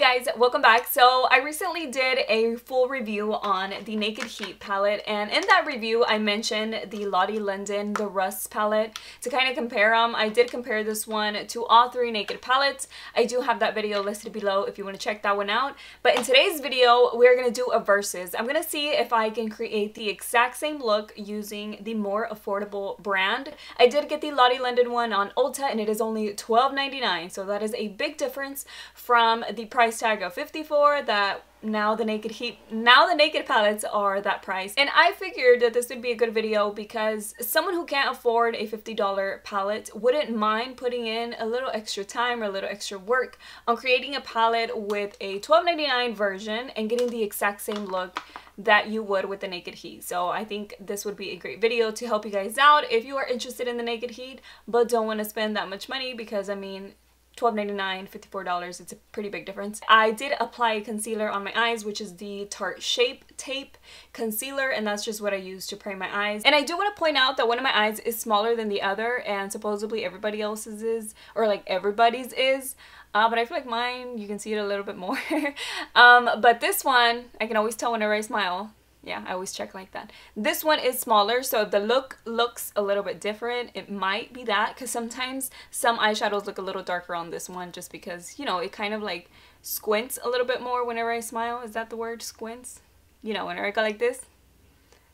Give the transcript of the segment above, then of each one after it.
guys, welcome back. So I recently did a full review on the Naked Heat palette, and in that review I mentioned the Lottie London, the Rust palette, to kind of compare them. I did compare this one to all three Naked palettes. I do have that video listed below if you want to check that one out. But in today's video, we're going to do a versus. I'm going to see if I can create the exact same look using the more affordable brand. I did get the Lottie London one on Ulta, and it is only $12.99, so that is a big difference from the price tag of $54 that now the Naked palettes are that price. And I figured that this would be a good video because someone who can't afford a $50 palette wouldn't mind putting in a little extra time or a little extra work on creating a palette with a $12.99 version and getting the exact same look that you would with the Naked Heat. So I think this would be a great video to help you guys out if you are interested in the Naked Heat but don't want to spend that much money, because I mean, $12.99, $54, it's a pretty big difference. I did apply concealer on my eyes, which is the Tarte Shape Tape Concealer, and that's just what I use to prime my eyes. And I do want to point out that one of my eyes is smaller than the other, and supposedly everybody else's is, or like everybody's is. But I feel like mine, you can see it a little bit more. But this one, I can always tell whenever I smile. Yeah, I always check like that. This one is smaller, so the look looks a little bit different. It might be that, because sometimes some eyeshadows look a little darker on this one just because, you know, it kind of like squints a little bit more whenever I smile. Is that the word? Squints? You know, whenever I go like this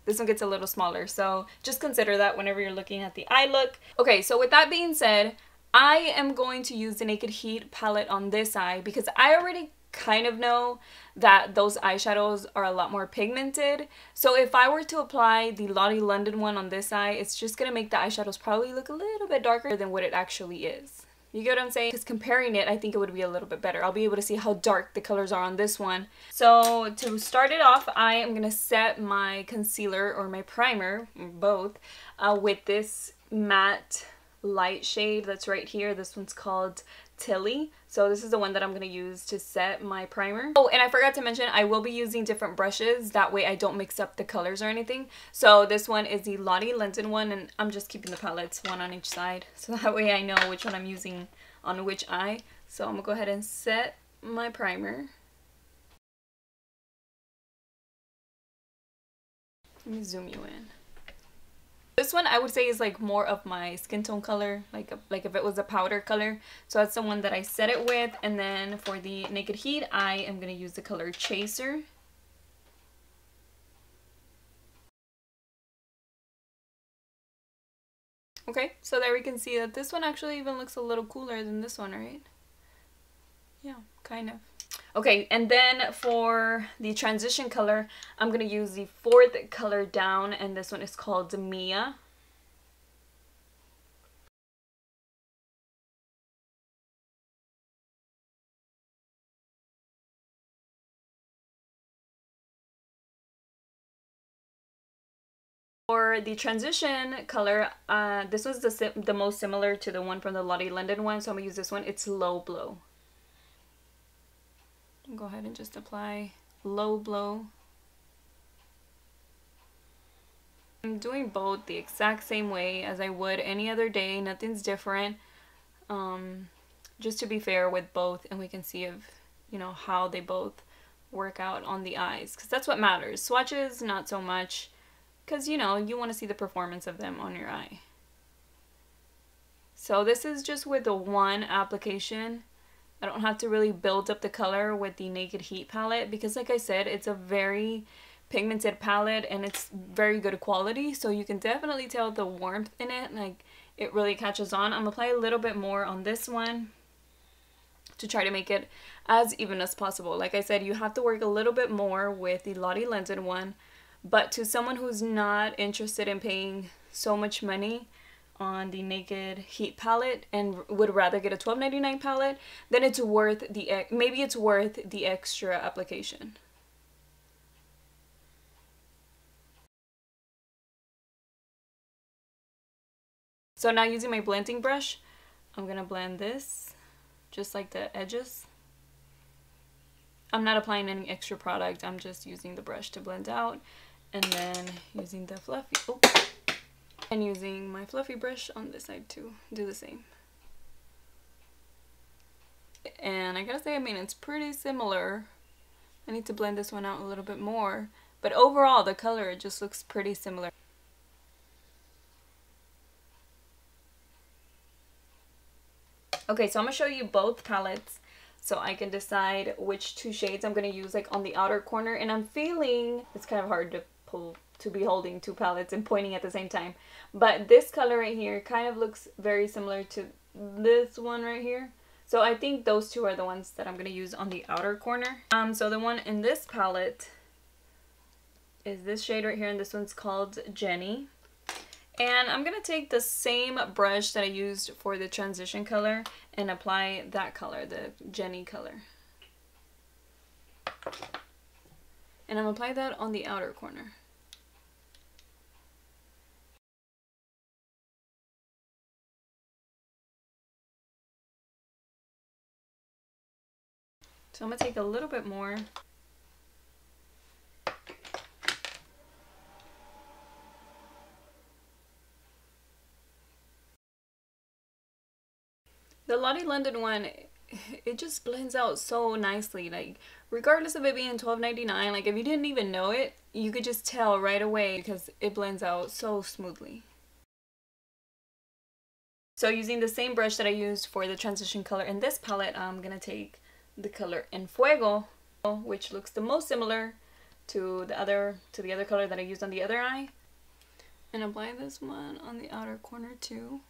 one gets a little smaller. So just consider that whenever you're looking at the eye look. Okay, so with that being said, I am going to use the Naked Heat palette on this eye because I already kind of know that those eyeshadows are a lot more pigmented. So if I were to apply the Lottie London one on this eye, it's just gonna make the eyeshadows probably look a little bit darker than what it actually is. You get what I'm saying? Because comparing it, I think it would be a little bit better. I'll be able to see how dark the colors are on this one. So to start it off, I am gonna set my concealer or my primer, both, with this matte light shade that's right here. This one's called Tilly. So this is the one that I'm going to use to set my primer. Oh, and I forgot to mention, I will be using different brushes. That way I don't mix up the colors or anything. So this one is the Lottie London one, and I'm just keeping the palettes one on each side. So that way I know which one I'm using on which eye. So I'm going to go ahead and set my primer. Let me zoom you in. This one I would say is like more of my skin tone color, like if it was a powder color. So that's the one that I set it with. And then for the Naked Heat, I am going to use the color Chaser. Okay, so there we can see that this one actually even looks a little cooler than this one, right? Yeah, kind of. Okay, and then for the transition color, I'm going to use the fourth color down, and this one is called Mia. For the transition color, this was the most similar to the one from the Lottie London one, so I'm going to use this one. It's Low Blow. Go ahead and just apply Low Blow. I'm doing both the exact same way as I would any other day. Nothing's different. Just to be fair with both, and we can see if, you know, how they both work out on the eyes, because that's what matters. Swatches, not so much, because, you know, you want to see the performance of them on your eye. So this is just with the one application. I don't have to really build up the color with the Naked Heat palette because, like I said, it's a very pigmented palette and it's very good quality. So you can definitely tell the warmth in it. Like, it really catches on. I'm going to apply a little bit more on this one to try to make it as even as possible. Like I said, you have to work a little bit more with the Lottie London one. But to someone who's not interested in paying so much money on the Naked Heat palette and would rather get a $12.99 palette, then it's worth the, maybe it's worth the extra application. So now using my blending brush, I'm gonna blend this just like the edges. I'm not applying any extra product, I'm just using the brush to blend out, and then using the fluffy, and using my fluffy brush on this side to do the same. And I gotta say, I mean, it's pretty similar. I need to blend this one out a little bit more. But overall, the color, it just looks pretty similar. Okay, so I'm gonna show you both palettes so I can decide which two shades I'm gonna use like on the outer corner. And I'm feeling, it's kind of hard to be holding two palettes and pointing at the same time. But this color right here kind of looks very similar to this one right here. So I think those two are the ones that I'm gonna use on the outer corner. So the one in this palette is this shade right here, and this one's called Jenny. And I'm going to take the same brush that I used for the transition color and apply that color, the Jenny color. And I'm going to apply that on the outer corner. So I'm going to take a little bit more. The Lottie London one, it just blends out so nicely. Like, regardless of it being $12.99, like if you didn't even know it, you could just tell right away because it blends out so smoothly. So using the same brush that I used for the transition color in this palette, I'm gonna take the color En Fuego, which looks the most similar to the other color that I used on the other eye, and apply this one on the outer corner too.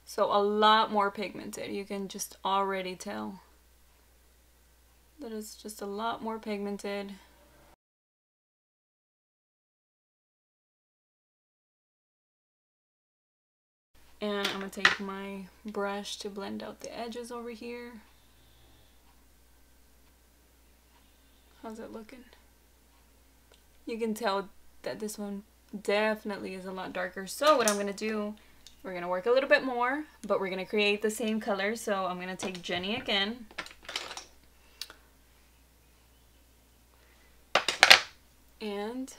So a lot more pigmented. You can just already tell that it's just a lot more pigmented. And I'm going to take my brush to blend out the edges over here. How's it looking? You can tell that this one definitely is a lot darker. So what I'm going to do, we're going to work a little bit more, but we're going to create the same color. So I'm going to take Jenny again. And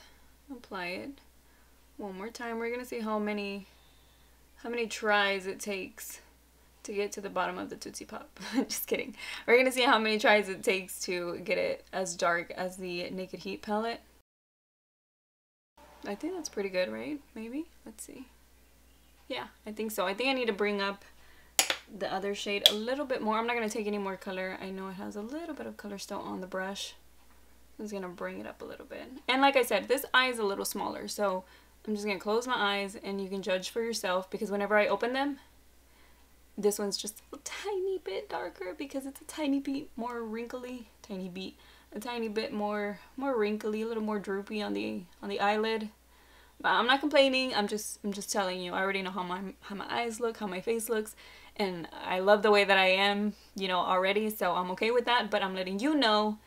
apply it one more time. We're going to see how many tries it takes to get to the bottom of the Tootsie Pop. Just kidding. We're going to see how many tries it takes to get it as dark as the Naked Heat palette. I think that's pretty good, right? Maybe? Let's see. Yeah, I think so. I think I need to bring up the other shade a little bit more. I'm not going to take any more color. I know it has a little bit of color still on the brush. I'm just going to bring it up a little bit. And like I said, this eye is a little smaller, so I'm just going to close my eyes and you can judge for yourself, because whenever I open them, this one's just a tiny bit darker because it's a tiny bit more wrinkly. A tiny bit more wrinkly, a little more droopy on the eyelid. But I'm not complaining. I'm just telling you. I already know how my eyes look, how my face looks, and I love the way that I am, you know, already. So I'm okay with that. But I'm letting you know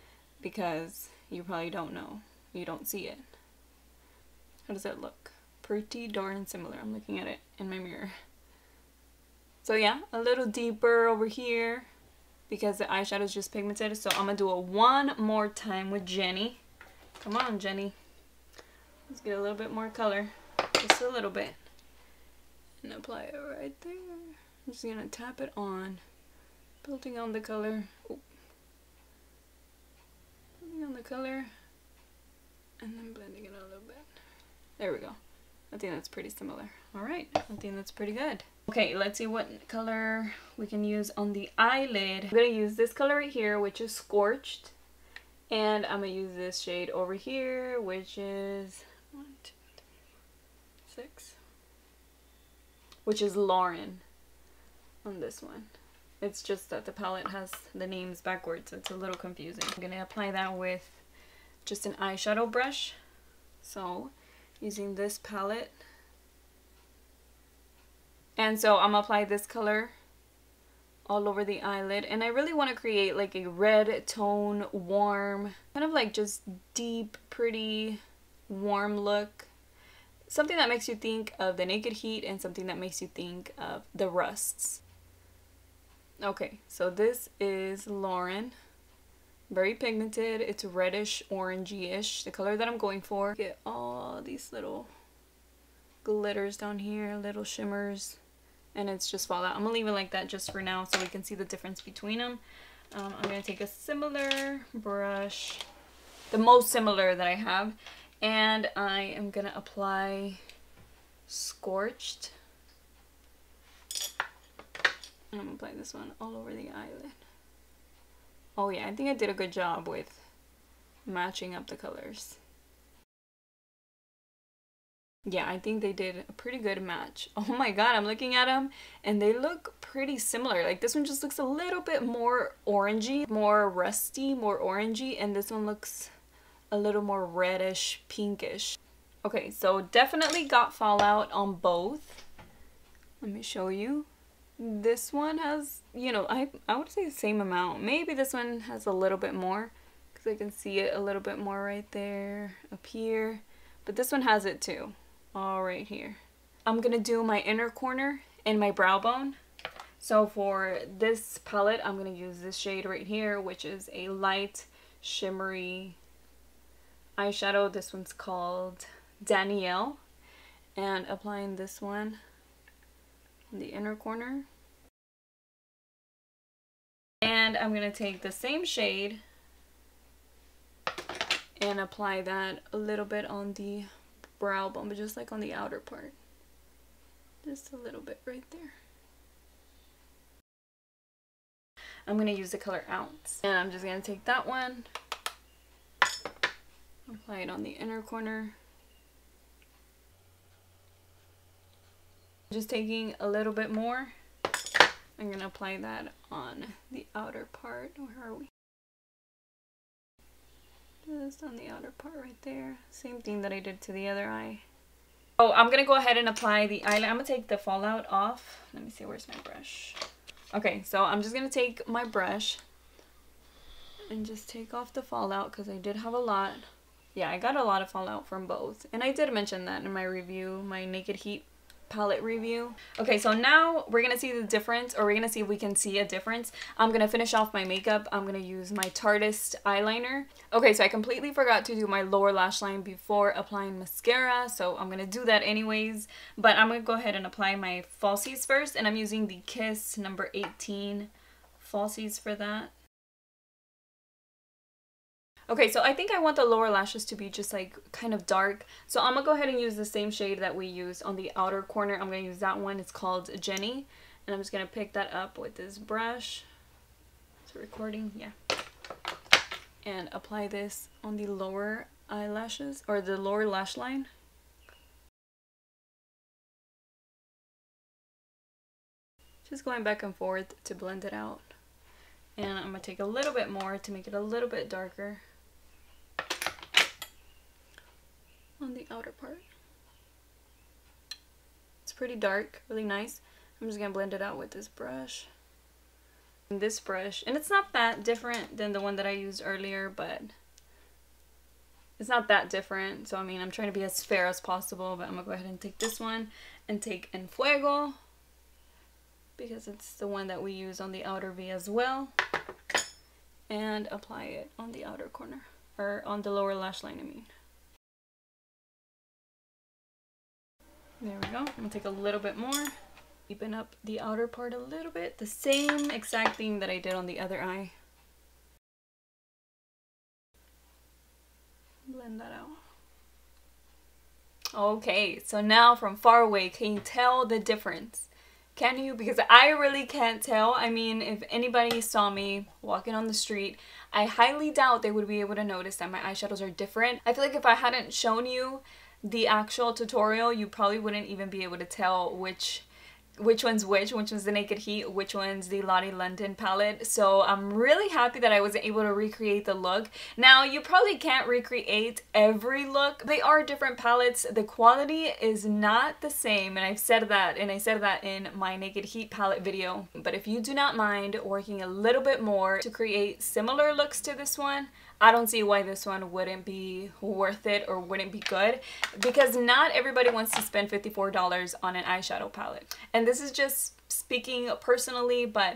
because you probably don't know. You don't see it. How does that look? Pretty darn similar. I'm looking at it in my mirror. So yeah, a little deeper over here because the eyeshadow is just pigmented. So I'm gonna do it one more time with Jenny. Come on, Jenny. Let's get a little bit more color, just a little bit, and apply it right there. I'm just gonna tap it on, building on the color. Oh. Building on the color, and then blending it a little bit. There we go. I think that's pretty similar. All right, I think that's pretty good. Okay, let's see what color we can use on the eyelid. I'm gonna use this color right here, which is Scorched, and I'm gonna use this shade over here, which is 1, 2, 3, 4, 6, which is Lauren on this one. It's just that the palette has the names backwards, so it's a little confusing. I'm gonna apply that with just an eyeshadow brush. So using this palette, and so I'm gonna apply this color all over the eyelid, and I really want to create like a red tone, warm, kind of like just deep, pretty, warm look. Something that makes you think of the Naked Heat and something that makes you think of the Rusts. Okay, so this is Lauren. Very pigmented. It's reddish, orangey-ish, the color that I'm going for. Get all these little glitters down here, little shimmers, and it's just fallout. I'm gonna leave it like that just for now so we can see the difference between them. I'm gonna take a similar brush, the most similar that I have, and I am gonna apply Scorched. I'm gonna apply this one all over the eyelid. Oh yeah, I think I did a good job with matching up the colors. Yeah, I think they did a pretty good match. Oh my god, I'm looking at them and they look pretty similar. Like this one just looks a little bit more orangey, more rusty, more orangey, and this one looks a little more reddish, pinkish. Okay, so definitely got fallout on both. Let me show you. This one has, you know, I would say the same amount. Maybe this one has a little bit more because I can see it a little bit more right there, up here. But this one has it too, all right here. I'm gonna do my inner corner and my brow bone. So for this palette, I'm gonna use this shade right here, which is a light shimmery eyeshadow. This one's called Danielle, and applying this one in the inner corner. And I'm gonna take the same shade and apply that a little bit on the brow bone, but just like on the outer part. Just a little bit right there. I'm gonna use the color Ounce, and I'm just gonna take that one, apply it on the inner corner. Just taking a little bit more, I'm gonna apply that on the outer part. Where are we? Just on the outer part right there. Same thing that I did to the other eye. Oh, I'm gonna go ahead and apply the eyeliner. I'm gonna take the fallout off. Let me see, where's my brush? Okay, so I'm just gonna take my brush and just take off the fallout because I did have a lot. Yeah, I got a lot of fallout from both. And I did mention that in my review, my Naked Heat palette review. Okay, so now we're gonna see the difference, or we're gonna see if we can see a difference. I'm gonna finish off my makeup. I'm gonna use my Tarteist eyeliner. Okay, so I completely forgot to do my lower lash line before applying mascara, so I'm gonna do that anyways. But I'm gonna go ahead and apply my falsies first, and I'm using the Kiss number 18 falsies for that. Okay, so I think I want the lower lashes to be just like kind of dark. So I'm gonna go ahead and use the same shade that we used on the outer corner. I'm gonna use that one. It's called Jenny. And I'm just gonna pick that up with this brush. Is it recording? Yeah. And apply this on the lower eyelashes, or the lower lash line. Just going back and forth to blend it out. And I'm gonna take a little bit more to make it a little bit darker on the outer part. It's pretty dark, really nice. I'm just gonna blend it out with this brush. And this brush, and it's not that different than the one that I used earlier, but it's not that different. So I mean, I'm trying to be as fair as possible, but I'm gonna go ahead and take this one and take En Fuego, because it's the one that we use on the outer V as well, and apply it on the outer corner, or on the lower lash line, I mean. There we go. I'm gonna take a little bit more, deepen up the outer part a little bit, the same exact thing that I did on the other eye. Blend that out. Okay, so now from far away, can you tell the difference? Can you? Because I really can't tell. I mean, if anybody saw me walking on the street, I highly doubt they would be able to notice that my eyeshadows are different. I feel like if I hadn't shown you the actual tutorial, you probably wouldn't even be able to tell which one's which one's the Naked Heat, which one's the Lottie London palette. So I'm really happy that I was able to recreate the look. Now, you probably can't recreate every look. They are different palettes. The quality is not the same, and I've said that, and I said that in my Naked Heat palette video. But if you do not mind working a little bit more to create similar looks to this one, I don't see why this one wouldn't be worth it or wouldn't be good, because not everybody wants to spend $54 on an eyeshadow palette. And this is just speaking personally, but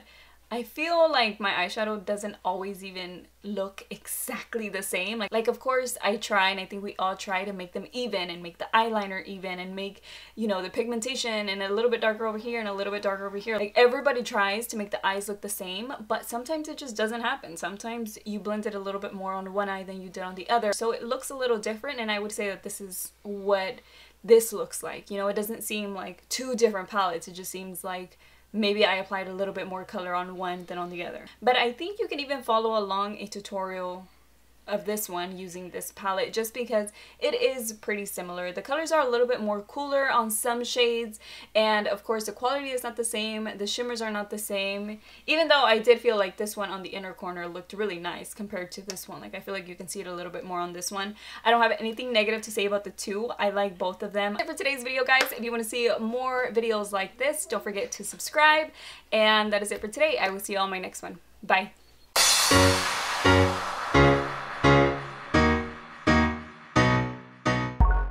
I feel like my eyeshadow doesn't always even look exactly the same. Like of course I try, and I think we all try to make them even and make the eyeliner even and make, you know, the pigmentation and a little bit darker over here and a little bit darker over here. Like everybody tries to make the eyes look the same, but sometimes it just doesn't happen. Sometimes you blend it a little bit more on one eye than you did on the other. So it looks a little different, and I would say that this is what this looks like. You know, it doesn't seem like two different palettes. It just seems like maybe I applied a little bit more color on one than on the other. But I think you can even follow along a tutorial of this one using this palette, just because it is pretty similar. The colors are a little bit more cooler on some shades, and of course the quality is not the same, the shimmers are not the same, even though I did feel like this one on the inner corner looked really nice compared to this one. Like I feel like you can see it a little bit more on this one. I don't have anything negative to say about the two. I like both of them. That's it for today's video, guys. If you want to see more videos like this, don't forget to subscribe, and that is it for today. I will see you on my next one. Bye.